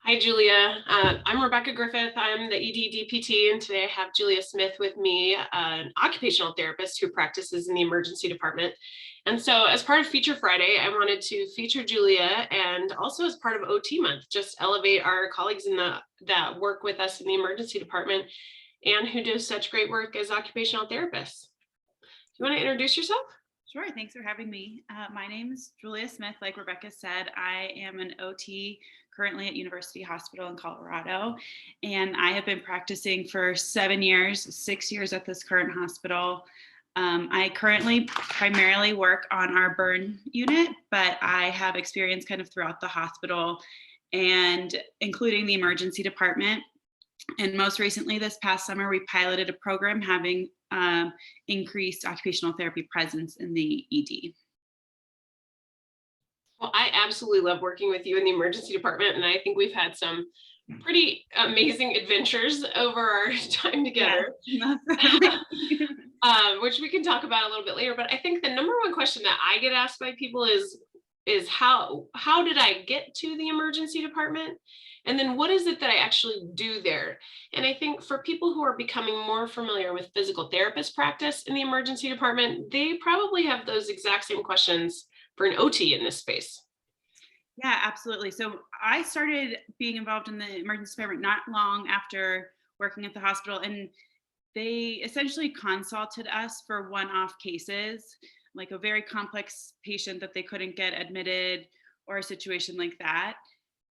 Hi, Julia. I'm Rebekah Griffith. I'm the ED DPT, and today I have Julia Smith with me, an occupational therapist who practices in the emergency department. And so, as part of Feature Friday, I wanted to feature Julia, and also as part of OT Month, just elevate our colleagues that work with us in the emergency department and who do such great work as occupational therapists. You want to introduce yourself? Sure, thanks for having me. My name is Julia Smith. Like Rebekah said, I am an OT currently at University Hospital in Colorado, and I have been practicing for 7 years, 6 years at this current hospital. I currently primarily work on our burn unit, but I have experience kind of throughout the hospital and including the emergency department. And most recently, this past summer, we piloted a program having increased occupational therapy presence in the ED. Well, I absolutely love working with you in the emergency department, and I think we've had some pretty amazing adventures over our time together. Yeah, Which we can talk about a little bit later. But I think the number one question that I get asked by people is how did I get to the emergency department? And then what is it that I actually do there? And I think for people who are becoming more familiar with physical therapist practice in the emergency department, they probably have those exact same questions for an OT in this space. Yeah, absolutely. So I started being involved in the emergency department not long after working at the hospital, and they essentially consulted us for one-off cases, like a very complex patient that they couldn't get admitted or a situation like that.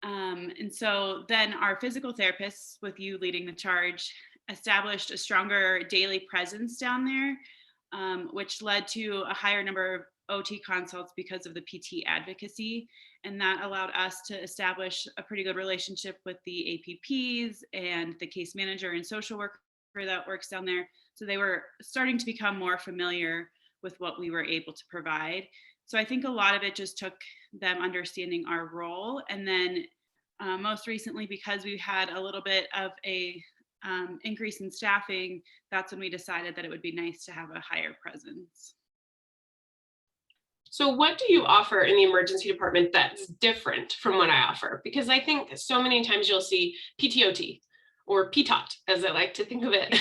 And so then our physical therapists, with you leading the charge, established a stronger daily presence down there, which led to a higher number of OT consults because of the PT advocacy. And that allowed us to establish a pretty good relationship with the APPs and the case manager and social worker that works down there. So they were starting to become more familiar with what we were able to provide. So I think a lot of it just took them understanding our role. And then most recently, because we had a little bit of a increase in staffing, that's when we decided that it would be nice to have a higher presence. So what do you offer in the emergency department that's different from what I offer? Because I think so many times you'll see PTOT or PTOT, as I like to think of it.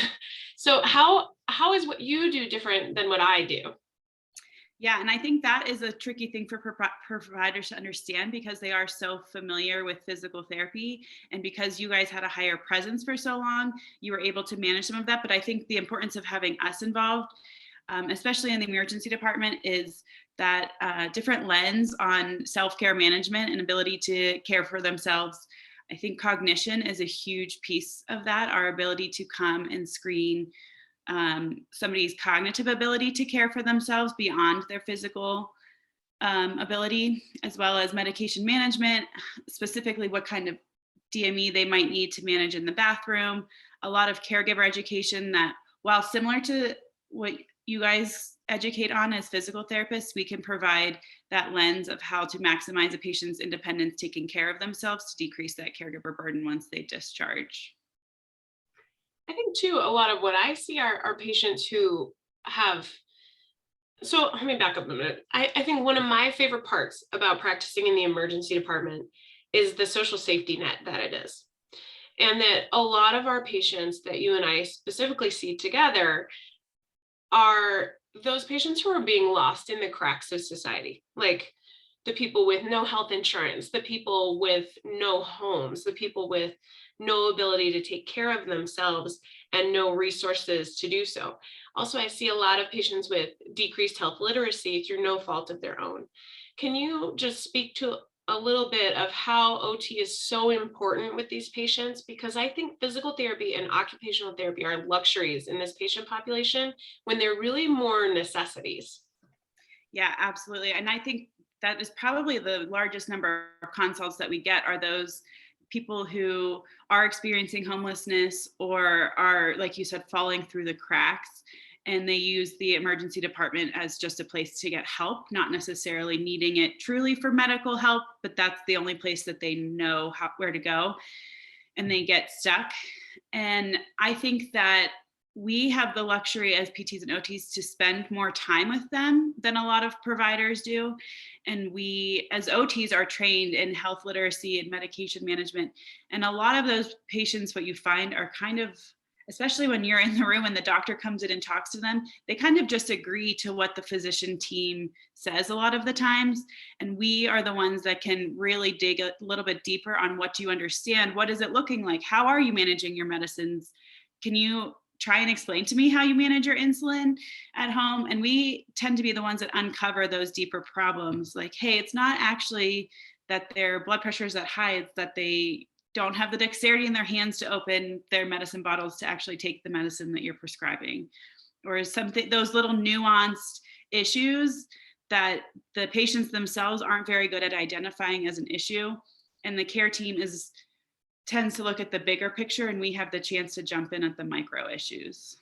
So how is what you do different than what I do? Yeah, and I think that is a tricky thing for providers to understand because they are so familiar with physical therapy. And because you guys had a higher presence for so long, you were able to manage some of that. But I think the importance of having us involved, especially in the emergency department, is that different lens on self-care management and ability to care for themselves. I think cognition is a huge piece of that, our ability to come and screen somebody's cognitive ability to care for themselves beyond their physical ability, as well as medication management, specifically what kind of DME they might need to manage in the bathroom, a lot of caregiver education that, while similar to what you guys educate on as physical therapists, we can provide that lens of how to maximize a patient's independence, taking care of themselves to decrease that caregiver burden once they discharge. I think too, a lot of what I see are patients who have, so let me back up a minute. I think one of my favorite parts about practicing in the emergency department is the social safety net that it is. And that a lot of our patients that you and I specifically see together are those patients who are being lost in the cracks of society, like the people with no health insurance, the people with no homes, the people with no ability to take care of themselves and no resources to do so. Also, I see a lot of patients with decreased health literacy through no fault of their own. Can you just speak to a little bit of how OT is so important with these patients? Because I think physical therapy and occupational therapy are luxuries in this patient population when they're really more necessities. Yeah, absolutely. And I think that is probably the largest number of consults that we get are those people who are experiencing homelessness or are, like you said, falling through the cracks. And they use the emergency department as just a place to get help, not necessarily needing it truly for medical help, but that's the only place that they know where to go. And they get stuck. And I think that we have the luxury as PTs and OTs to spend more time with them than a lot of providers do. And we, as OTs, are trained in health literacy and medication management. And a lot of those patients, what you find are kind of, especially when you're in the room and the doctor comes in and talks to them, they kind of just agree to what the physician team says a lot of the times. And we are the ones that can really dig a little bit deeper on what do you understand? What is it looking like? How are you managing your medicines? Can you try and explain to me how you manage your insulin at home? And we tend to be the ones that uncover those deeper problems. Like, hey, it's not actually that their blood pressure is that high, it's that they don't have the dexterity in their hands to open their medicine bottles to actually take the medicine that you're prescribing. Or something, those little nuanced issues that the patients themselves aren't very good at identifying as an issue. And the care team tends to look at the bigger picture, and we have the chance to jump in at the micro issues.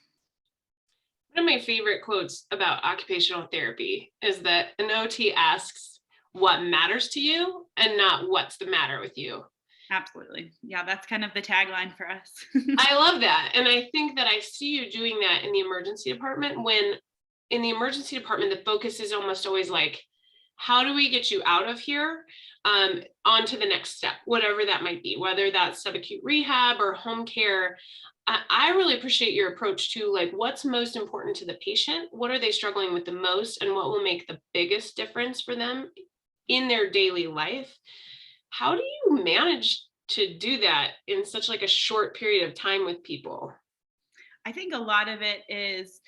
One of my favorite quotes about occupational therapy is that an OT asks what matters to you and not what's the matter with you. Absolutely. Yeah, that's kind of the tagline for us. I love that. And I think that I see you doing that in the emergency department, when in the emergency department, the focus is almost always like, how do we get you out of here? On to the next step, whatever that might be, whether that's subacute rehab or home care. I really appreciate your approach to like, what's most important to the patient? What are they struggling with the most? And what will make the biggest difference for them in their daily life? How do you manage to do that in such like a short period of time with people? I think a lot of it is,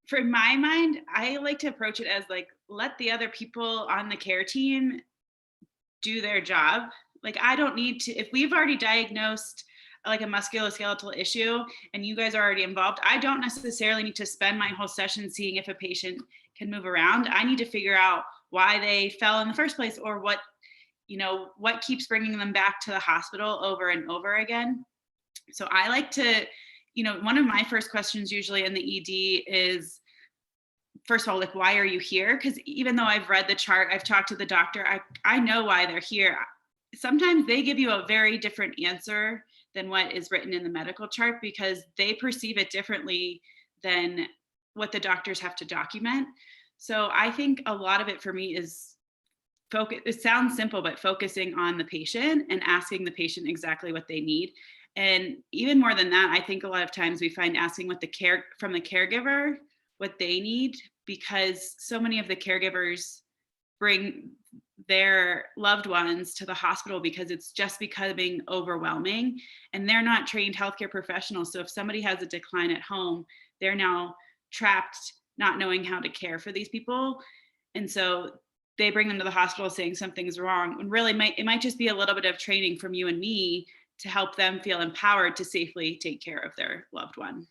for my mind, I like to approach it as like, let the other people on the care team do their job. Like, I don't need to, if we've already diagnosed like a musculoskeletal issue and you guys are already involved, I don't necessarily need to spend my whole session seeing if a patient can move around. I need to figure out why they fell in the first place, or what keeps bringing them back to the hospital over and over again. So I like to, one of my first questions usually in the ED is, first of all, like, why are you here? Because even though I've read the chart, I've talked to the doctor, I know why they're here. Sometimes they give you a very different answer than what is written in the medical chart, because they perceive it differently than what the doctors have to document. So I think a lot of it for me is focus. It sounds simple, but focusing on the patient and asking the patient exactly what they need. And even more than that, I think a lot of times we find asking from the caregiver what they need, because so many of the caregivers bring their loved ones to the hospital because it's just becoming overwhelming, and they're not trained healthcare professionals. So if somebody has a decline at home, they're now trapped not knowing how to care for these people. And so they bring them to the hospital saying something's wrong, and really it might just be a little bit of training from you and me to help them feel empowered to safely take care of their loved one.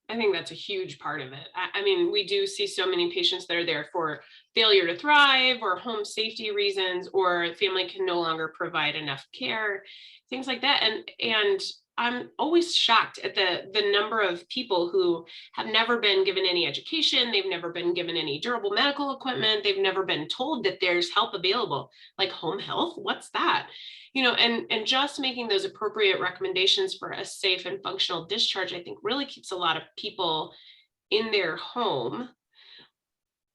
I think that's a huge part of it. I mean, we do see so many patients that are there for failure to thrive or home safety reasons, or family can no longer provide enough care, things like that. And I'm always shocked at the number of people who have never been given any education. They've never been given any durable medical equipment. They've never been told that there's help available, like home health. What's that? And just making those appropriate recommendations for a safe and functional discharge, I think really keeps a lot of people in their home.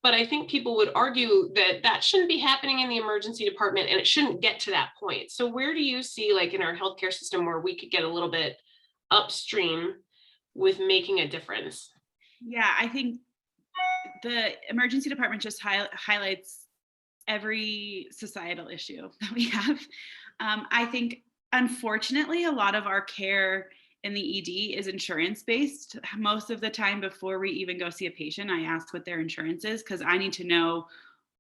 But I think people would argue that that shouldn't be happening in the emergency department, and it shouldn't get to that point. So where do you see, like in our healthcare system, where we could get a little bit upstream with making a difference? Yeah, I think the emergency department just highlights every societal issue that we have. I think, unfortunately, a lot of our care in the ED is insurance based. Most of the time before we even go see a patient, I ask what their insurance is, because I need to know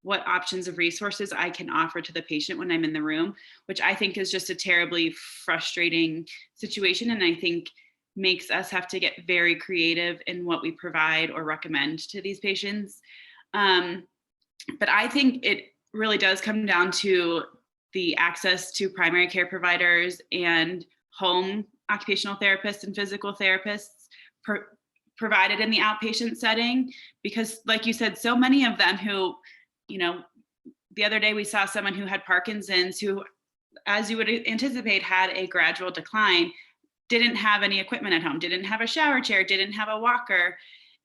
what options of resources I can offer to the patient when I'm in the room, which I think is just a terribly frustrating situation. And I think makes us have to get very creative in what we provide or recommend to these patients. But I think it really does come down to the access to primary care providers and home occupational therapists and physical therapists provided in the outpatient setting. Because like you said, so many of them who, the other day we saw someone who had Parkinson's, who, as you would anticipate, had a gradual decline, didn't have any equipment at home, didn't have a shower chair, didn't have a walker.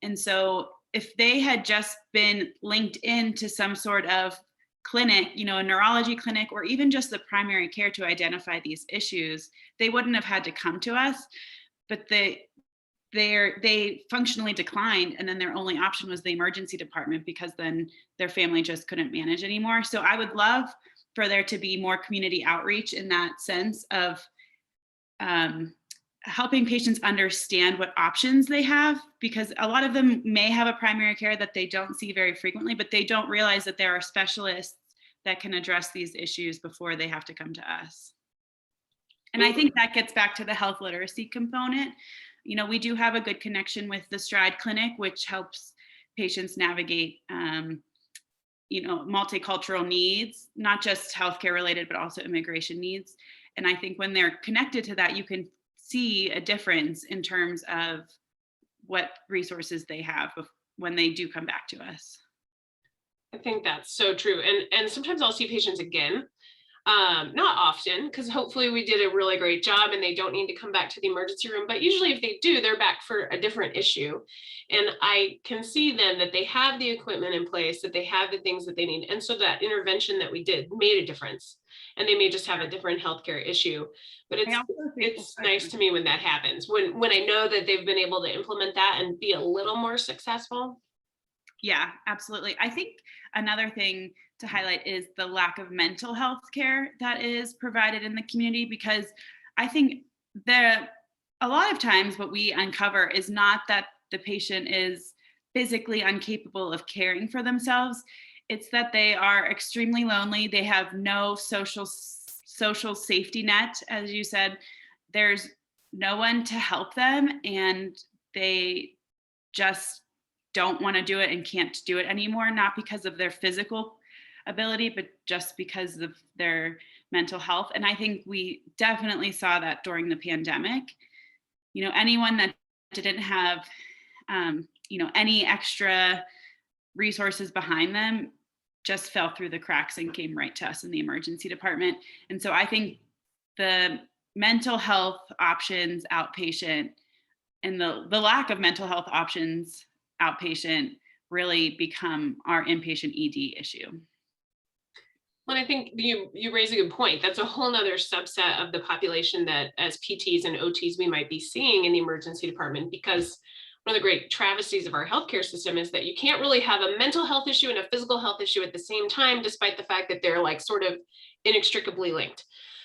And so if they had just been linked into some sort of clinic, a neurology clinic, or even just the primary care to identify these issues, they wouldn't have had to come to us. But they functionally declined, and then their only option was the emergency department, because then their family just couldn't manage anymore. So I would love for there to be more community outreach in that sense of helping patients understand what options they have, because a lot of them may have a primary care that they don't see very frequently, but they don't realize that there are specialists that can address these issues before they have to come to us. And I think that gets back to the health literacy component. We do have a good connection with the Stride Clinic, which helps patients navigate multicultural needs, not just healthcare related, but also immigration needs. And I think when they're connected to that, you can see a difference in terms of what resources they have when they do come back to us. I think that's so true. And sometimes I'll see patients again, not often, because hopefully we did a really great job and they don't need to come back to the emergency room. But usually if they do, they're back for a different issue. And I can see then that they have the equipment in place, that they have the things that they need. And so that intervention that we did made a difference. And they may just have a different healthcare issue. But it's nice to me when that happens, when I know that they've been able to implement that and be a little more successful. Yeah, absolutely. I think another thing to highlight is the lack of mental health care that is provided in the community, because I think a lot of times what we uncover is not that the patient is physically incapable of caring for themselves. It's that they are extremely lonely. They have no social safety net, as you said. There's no one to help them, and they just don't want to do it and can't do it anymore, not because of their physical ability, but just because of their mental health. And I think we definitely saw that during the pandemic. Anyone that didn't have, any extra resources behind them just fell through the cracks and came right to us in the emergency department. And so I think the mental health options outpatient and the lack of mental health options outpatient really become our inpatient ED issue. Well, I think you raise a good point. That's a whole nother subset of the population that as PTs and OTs we might be seeing in the emergency department, because one of the great travesties of our healthcare system is that you can't really have a mental health issue and a physical health issue at the same time, despite the fact that they're like sort of inextricably linked.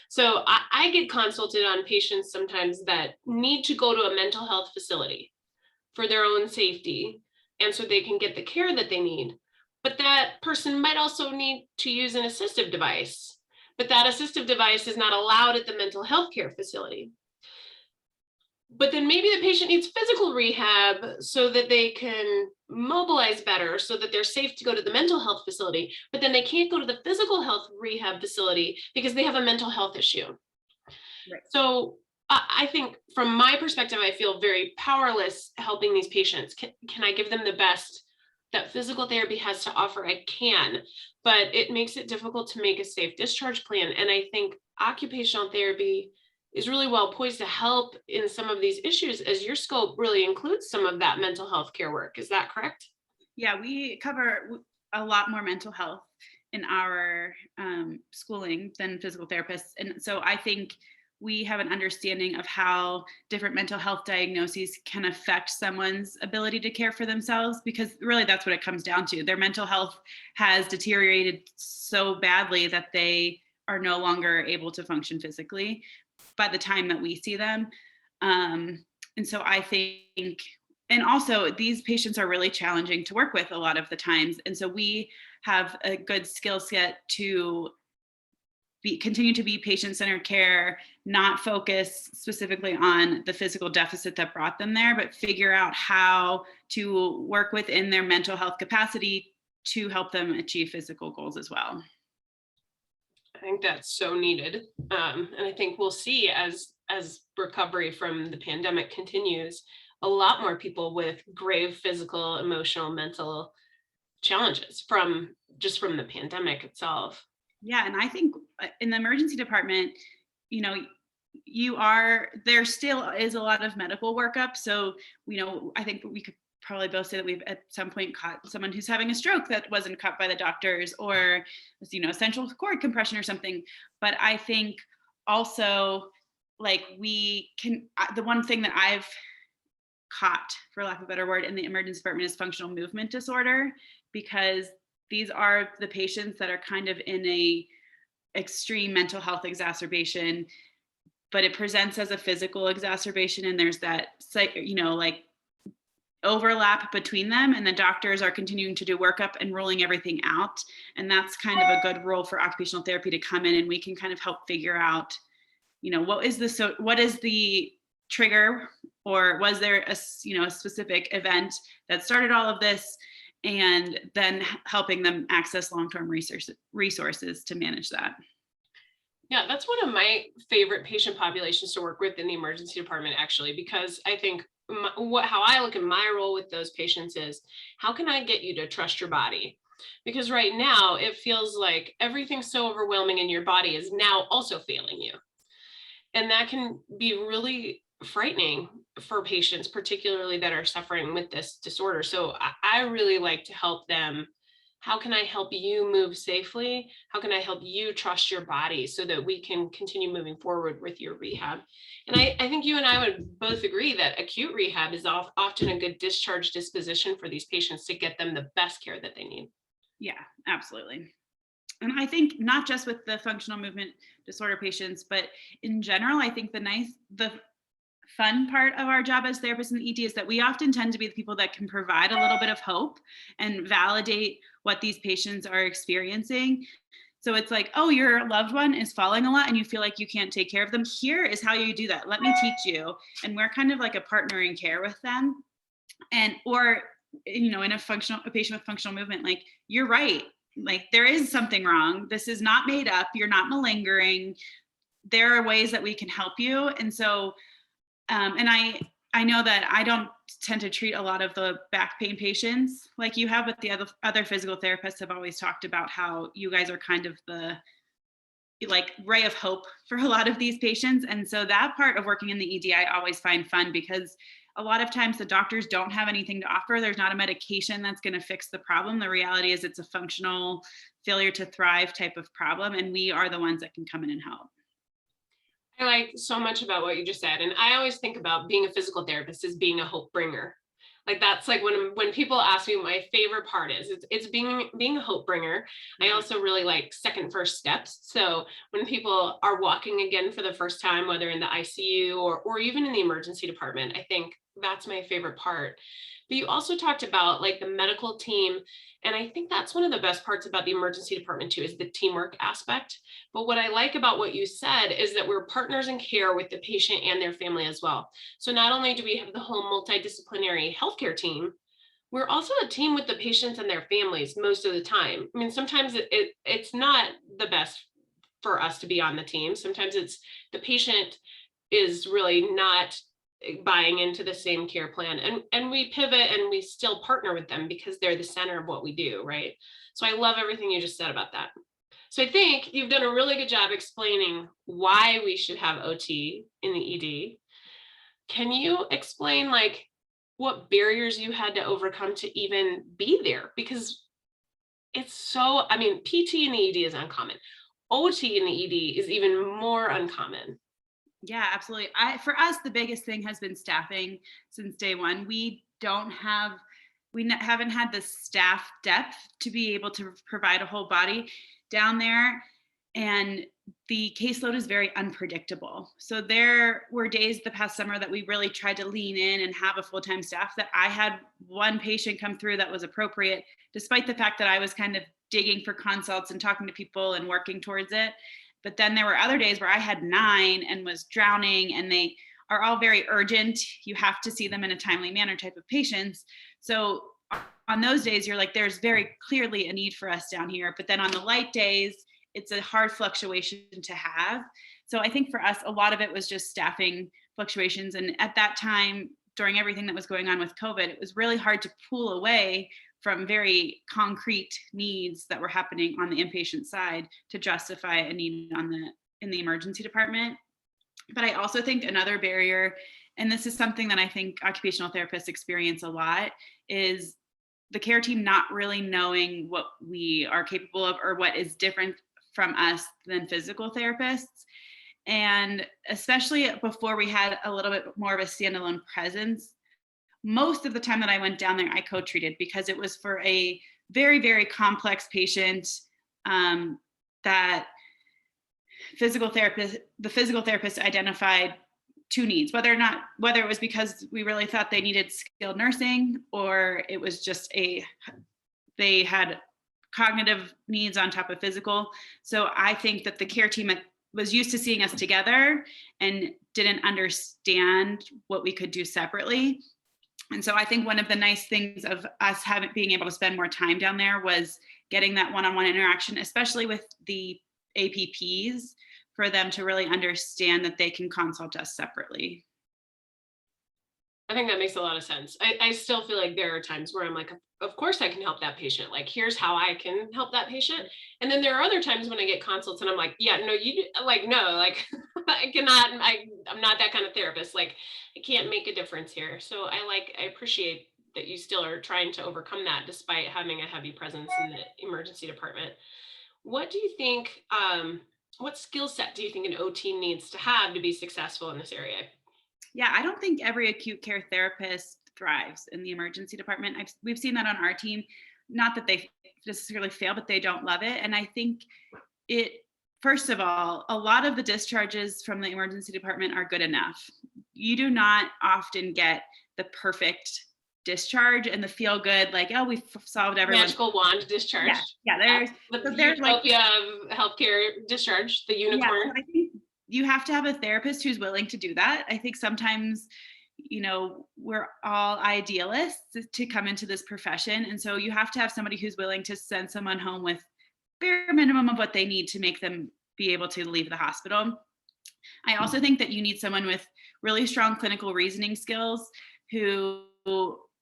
So I get consulted on patients sometimes that need to go to a mental health facility for their own safety, and so they can get the care that they need. But that person might also need to use an assistive device, but that assistive device is not allowed at the mental health care facility. But then maybe the patient needs physical rehab so that they can mobilize better, so that they're safe to go to the mental health facility, but then they can't go to the physical health rehab facility because they have a mental health issue. Right. So I think from my perspective, I feel very powerless helping these patients. Can I give them the best that physical therapy has to offer? I can, but it makes it difficult to make a safe discharge plan. And I think occupational therapy is really well poised to help in some of these issues, as your scope really includes some of that mental health care work. Is that correct? Yeah, we cover a lot more mental health in our schooling than physical therapists. And so I think we have an understanding of how different mental health diagnoses can affect someone's ability to care for themselves, because really that's what it comes down to. Their mental health has deteriorated so badly that they are no longer able to function physically by the time that we see them. And so I think, and also these patients are really challenging to work with a lot of the times. And so we have a good skill set to continue to be patient-centered care, not focus specifically on the physical deficit that brought them there, but figure out how to work within their mental health capacity to help them achieve physical goals as well. I think that's so needed. And I think we'll see as recovery from the pandemic continues, a lot more people with grave physical, emotional, mental challenges from the pandemic itself. Yeah, and I think in the emergency department, there still is a lot of medical workup. So, I think we could probably both say that we've at some point caught someone who's having a stroke that wasn't caught by the doctors, or, central cord compression or something. But I think also, like, the one thing that I've caught, for lack of a better word, in the emergency department is functional movement disorder, because these are the patients that are kind of in a extreme mental health exacerbation, but it presents as a physical exacerbation, and there's that like overlap between them, and the doctors are continuing to do workup and ruling everything out. And that's kind of a good role for occupational therapy to come in, and we can kind of help figure out, what is the trigger, or was there a specific event that started all of this, and then helping them access long-term resources to manage that. Yeah, that's one of my favorite patient populations to work with in the emergency department, actually, because I think how I look at my role with those patients is, how can I get you to trust your body? Because right now it feels like everything's so overwhelming and your body is now also failing you. And that can be really frightening for patients, particularly that are suffering with this disorder. So I really like to help them. How can I help you move safely? How can I help you trust your body so that we can continue moving forward with your rehab? And I think you and I would both agree that acute rehab is often a good discharge disposition for these patients to get them the best care that they need. Yeah, absolutely. And I think not just with the functional movement disorder patients, but in general, I think the fun part of our job as therapists in the ED is that we often tend to be the people that can provide a little bit of hope and validate what these patients are experiencing. So it's like, oh, your loved one is falling a lot and you feel like you can't take care of them. Here is how you do that. Let me teach you. And we're kind of like a partner in care with them. And, or, in a patient with functional movement, like, you're right. Like, there is something wrong. This is not made up. You're not malingering. There are ways that we can help you. And so, and I know that I don't tend to treat a lot of the back pain patients like you have, but the other physical therapists have always talked about how you guys are kind of the ray of hope for a lot of these patients. And so that part of working in the ED, I always find fun, because a lot of times the doctors don't have anything to offer. There's not a medication that's going to fix the problem. The reality is it's a functional failure to thrive type of problem. And we are the ones that can come in and help. I like so much about what you just said. And I always think about being a physical therapist as being a hope bringer. Like, that's like when people ask me what my favorite part is, it's being a hope bringer. I also really like second first steps. So when people are walking again for the first time, whether in the ICU or even in the emergency department, I think that's my favorite part. But you also talked about like the medical team. And I think that's one of the best parts about the emergency department too, is the teamwork aspect. But what I like about what you said is that we're partners in care with the patient and their family as well. So not only do we have the whole multidisciplinary healthcare team, we're also a team with the patients and their families most of the time. I mean, sometimes it's not the best for us to be on the team. Sometimes it's the patient is really not buying into the same care plan, and we pivot and we still partner with them because they're the center of what we do, right? So I love everything you just said about that. So I think you've done a really good job explaining why we should have OT in the ED. Can you explain like what barriers you had to overcome to even be there? Because it's so, I mean, PT in the ED is uncommon. OT in the ED is even more uncommon. Yeah, absolutely. For us, the biggest thing has been staffing since day one. Haven't had the staff depth to be able to provide a whole body down there. And the caseload is very unpredictable. So there were days the past summer that we really tried to lean in and have a full-time staff, that I had one patient come through that was appropriate, despite the fact that I was kind of digging for consults and talking to people and working towards it. But then there were other days where I had 9 and was drowning, and they are all very urgent. You have to see them in a timely manner type of patients. So on those days, you're like, there's very clearly a need for us down here. But then on the light days, it's a hard fluctuation to have. So I think for us, a lot of it was just staffing fluctuations. And at that time, during everything that was going on with COVID, it was really hard to pull away from very concrete needs that were happening on the inpatient side to justify a need in the emergency department. But I also think another barrier, and this is something that I think occupational therapists experience a lot, is the care team not really knowing what we are capable of or what is different from us than physical therapists. And especially before we had a little bit more of a standalone presence, most of the time that I went down there, I co-treated because it was for a very, very complex patient that the physical therapist identified two needs, whether it was because we really thought they needed skilled nursing, or it was just they had cognitive needs on top of physical. So I think that the care team was used to seeing us together and didn't understand what we could do separately. And so I think one of the nice things of us being able to spend more time down there was getting that one-on-one interaction, especially with the APPs, for them to really understand that they can consult us separately. I think that makes a lot of sense. I still feel like there are times where I'm like, of course I can help that patient. Like, here's how I can help that patient. And then there are other times when I get consults and I'm like, yeah, no, no, like I cannot, I'm not that kind of therapist. Like, I can't make a difference here. So I appreciate that you still are trying to overcome that despite having a heavy presence in the emergency department. What do you think, what skill set do you think an OT needs to have to be successful in this area? Yeah, I don't think every acute care therapist thrives in the emergency department. We've seen that on our team. Not that they necessarily fail, but they don't love it. And I think first of all, a lot of the discharges from the emergency department are good enough. You do not often get the perfect discharge and the feel good, like, oh, we've solved everyone. Magical wand discharge. Yeah. There's utopia of healthcare discharge, the unicorn. Yeah, so I think you have to have a therapist who's willing to do that. I think sometimes, we're all idealists to come into this profession. And so you have to have somebody who's willing to send someone home with bare minimum of what they need to make them be able to leave the hospital. I also think that you need someone with really strong clinical reasoning skills who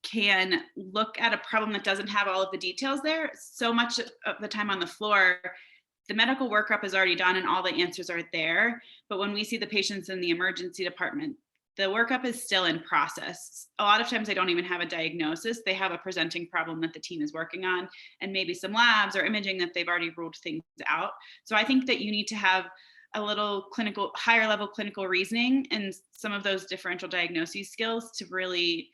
can look at a problem that doesn't have all of the details there. So much of the time on the floor, the medical workup is already done and all the answers are there. But when we see the patients in the emergency department, the workup is still in process. A lot of times they don't even have a diagnosis. They have a presenting problem that the team is working on and maybe some labs or imaging that they've already ruled things out. So I think that you need to have a little higher level clinical reasoning and some of those differential diagnosis skills to really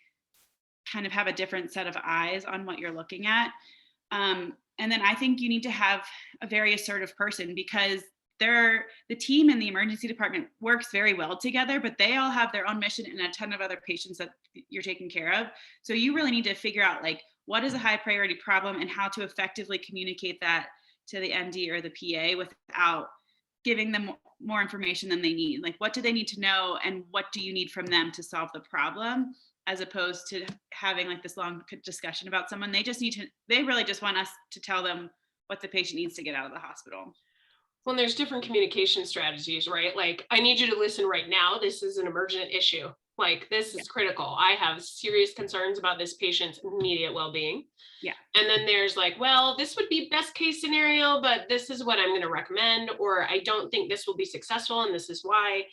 kind of have a different set of eyes on what you're looking at. And then I think you need to have a very assertive person, because the team in the emergency department works very well together, but they all have their own mission and a ton of other patients that you're taking care of. So you really need to figure out, like, what is a high priority problem and how to effectively communicate that to the MD or the PA without giving them more information than they need. Like, what do they need to know and what do you need from them to solve the problem, as opposed to having like this long discussion about someone. They really just want us to tell them what the patient needs to get out of the hospital. Well, there's different communication strategies, right? Like, I need you to listen right now. This is an emergent issue. Like, this is critical. I have serious concerns about this patient's immediate well-being. Yeah. And then there's like, well, this would be best case scenario, but this is what I'm going to recommend, or I don't think this will be successful and this is why.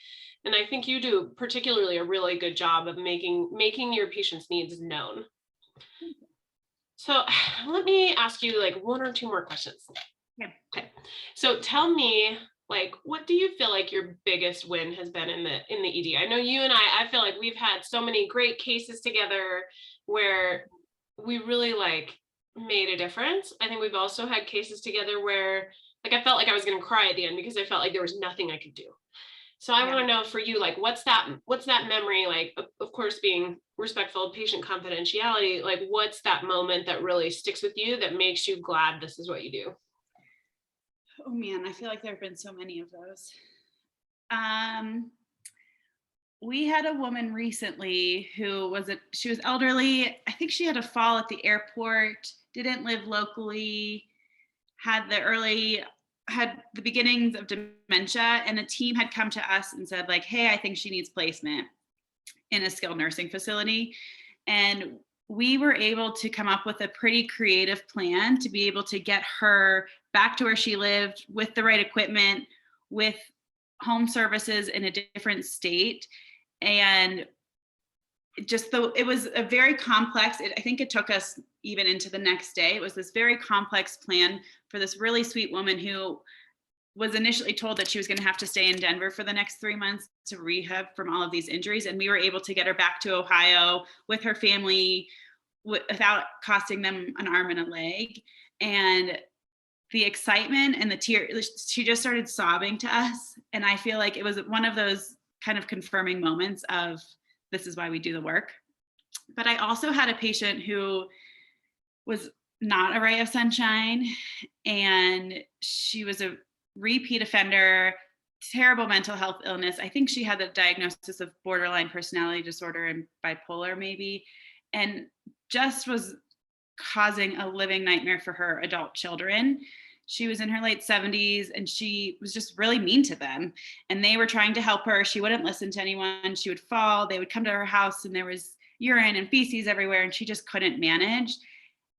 And I think you do particularly a really good job of making your patient's needs known. So let me ask you like one or two more questions. Yeah. Okay. So tell me, like, what do you feel like your biggest win has been in the ED? I know you and I feel like we've had so many great cases together where we really like made a difference. I think we've also had cases together where like I felt like I was going to cry at the end because I felt like there was nothing I could do. So I want to know for you, like, what's that memory, like, of course, being respectful of patient confidentiality, like, what's that moment that really sticks with you that makes you glad this is what you do? Oh man, I feel like there have been so many of those. We had a woman recently who she was elderly. I think she had a fall at the airport, didn't live locally, had the beginnings of dementia, and the team had come to us and said like, hey, I think she needs placement in a skilled nursing facility. And we were able to come up with a pretty creative plan to be able to get her back to where she lived with the right equipment, with home services in a different state. And it was a very complex, I think it took us even into the next day. It was this very complex plan for this really sweet woman who was initially told that she was going to have to stay in Denver for the next 3 months to rehab from all of these injuries. And we were able to get her back to Ohio with her family without costing them an arm and a leg. And the excitement and the tears, she just started sobbing to us. And I feel like it was one of those kind of confirming moments of, this is why we do the work. But I also had a patient who was not a ray of sunshine, and she was a repeat offender, terrible mental health illness. I think she had the diagnosis of borderline personality disorder and bipolar maybe, and just was causing a living nightmare for her adult children. She was in her late 70s and she was just really mean to them. And they were trying to help her. She wouldn't listen to anyone. She would fall. They would come to her house and there was urine and feces everywhere and she just couldn't manage.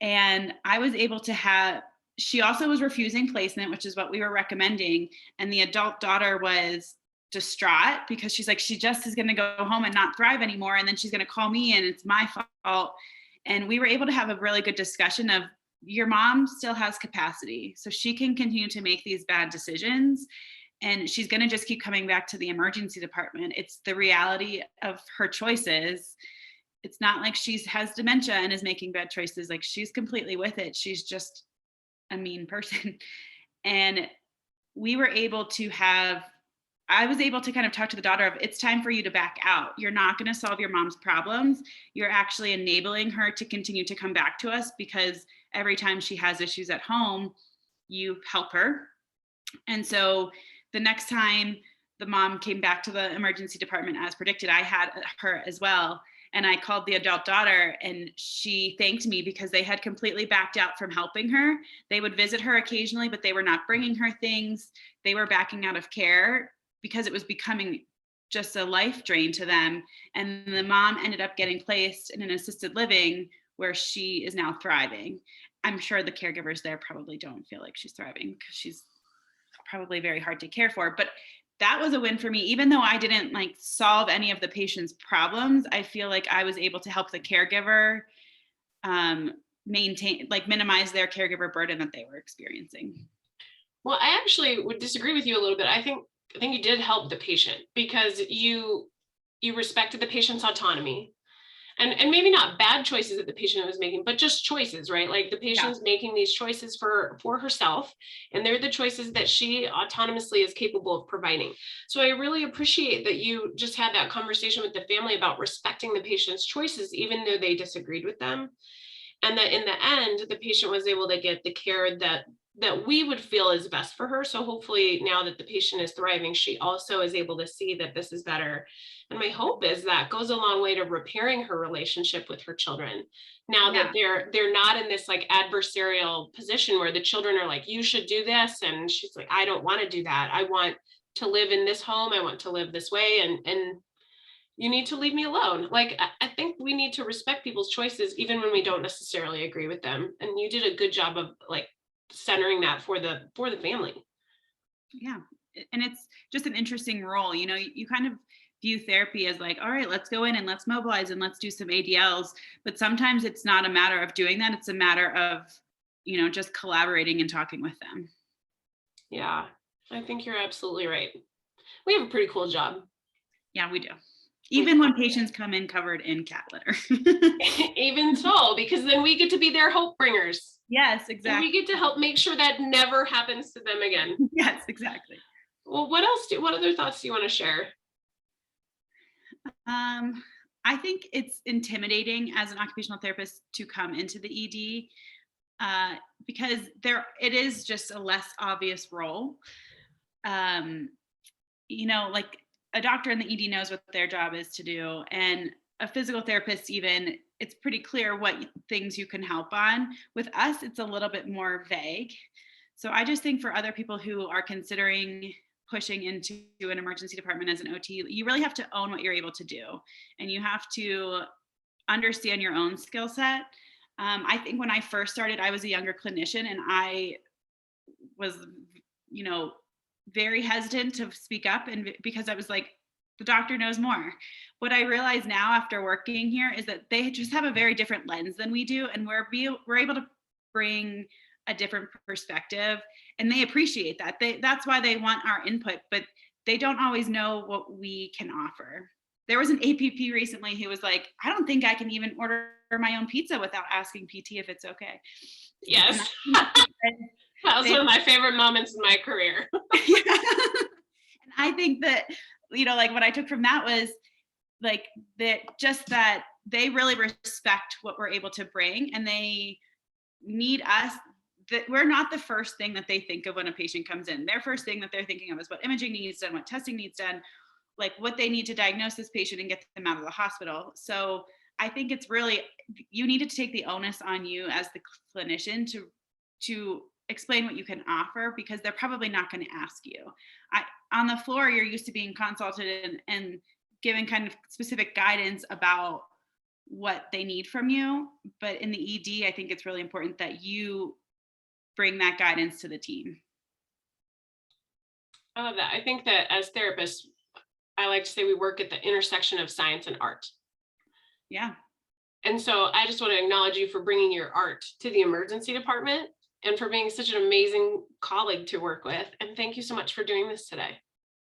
And I was able to she also was refusing placement, which is what we were recommending. And the adult daughter was distraught because she's like, she just is going to go home and not thrive anymore. And then she's going to call me and it's my fault. And we were able to have a really good discussion of, your mom still has capacity, so she can continue to make these bad decisions. And she's going to just keep coming back to the emergency department. It's the reality of her choices. It's not like she has dementia and is making bad choices. Like, she's completely with it. She's just a mean person. And I was able to kind of talk to the daughter of, it's time for you to back out. You're not going to solve your mom's problems. You're actually enabling her to continue to come back to us, because every time she has issues at home, you help her. And so the next time the mom came back to the emergency department as predicted, I had her as well. And I called the adult daughter and she thanked me because they had completely backed out from helping her. They would visit her occasionally, but they were not bringing her things. They were backing out of care because it was becoming just a life drain to them. And the mom ended up getting placed in an assisted living where she is now thriving. I'm sure the caregivers there probably don't feel like she's thriving because she's probably very hard to care for. But that was a win for me. Even though I didn't like solve any of the patient's problems, I feel like I was able to help the caregiver minimize their caregiver burden that they were experiencing. Well, I actually would disagree with you a little bit. I think you did help the patient because you respected the patient's autonomy. And maybe not bad choices that the patient was making, but just choices, right? Like the patient's making these choices for herself, and they're the choices that she autonomously is capable of providing. So I really appreciate that you just had that conversation with the family about respecting the patient's choices, even though they disagreed with them. And that in the end, the patient was able to get the care that we would feel is best for her. So hopefully now that the patient is thriving, she also is able to see that this is better. And my hope is that goes a long way to repairing her relationship with her children. Now that they're not in this like adversarial position where the children are like, you should do this. And she's like, I don't want to do that. I want to live in this home. I want to live this way. And you need to leave me alone. Like, I think we need to respect people's choices, even when we don't necessarily agree with them. And you did a good job of like centering that for the family. Yeah. And it's just an interesting role. You know, you kind of view therapy as like, all right, let's go in and let's mobilize and let's do some ADLs. But sometimes it's not a matter of doing that. It's a matter of, you know, just collaborating and talking with them. Yeah, I think you're absolutely right. We have a pretty cool job. Yeah, we do. Even when patients come in covered in cat litter. Even so, because then we get to be their hope bringers. Yes, exactly. And we get to help make sure that never happens to them again. Yes, exactly. Well, what other thoughts do you want to share? I think it's intimidating as an occupational therapist to come into the ED because it is just a less obvious role. You know, like a doctor in the ED knows what their job is to do, and a physical therapist even, it's pretty clear what things you can help on. With us, it's a little bit more vague. So I just think for other people who are considering pushing into an emergency department as an OT, you really have to own what you're able to do, and you have to understand your own skill set. I think when I first started, I was a younger clinician and I was, you know, very hesitant to speak up, and because I was like, the doctor knows more. What I realize now after working here is that they just have a very different lens than we do, and we're able to bring a different perspective, and they appreciate that. That's why they want our input, but they don't always know what we can offer. There was an APP recently who was like, I don't think I can even order my own pizza without asking PT if it's okay. Yes. That was one of my favorite moments in my career. And I think that, like what I took from that was like that they really respect what we're able to bring, and they need us, that we're not the first thing that they think of when a patient comes in. Their first thing that they're thinking of is what imaging needs done, what testing needs done, like what they need to diagnose this patient and get them out of the hospital. So I think it's really, you needed to take the onus on you as the clinician to explain what you can offer, because they're probably not going to ask you. On the floor, you're used to being consulted and given kind of specific guidance about what they need from you. But in the ED, I think it's really important that you bring that guidance to the team. I love that. I think that as therapists, I like to say we work at the intersection of science and art. Yeah. And so I just want to acknowledge you for bringing your art to the emergency department and for being such an amazing colleague to work with. And thank you so much for doing this today.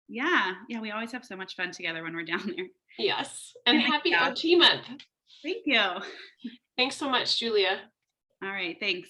Yeah. We always have so much fun together when we're down there. Yes. And happy OT month. Thank you. Thanks so much, Julia. All right. Thanks.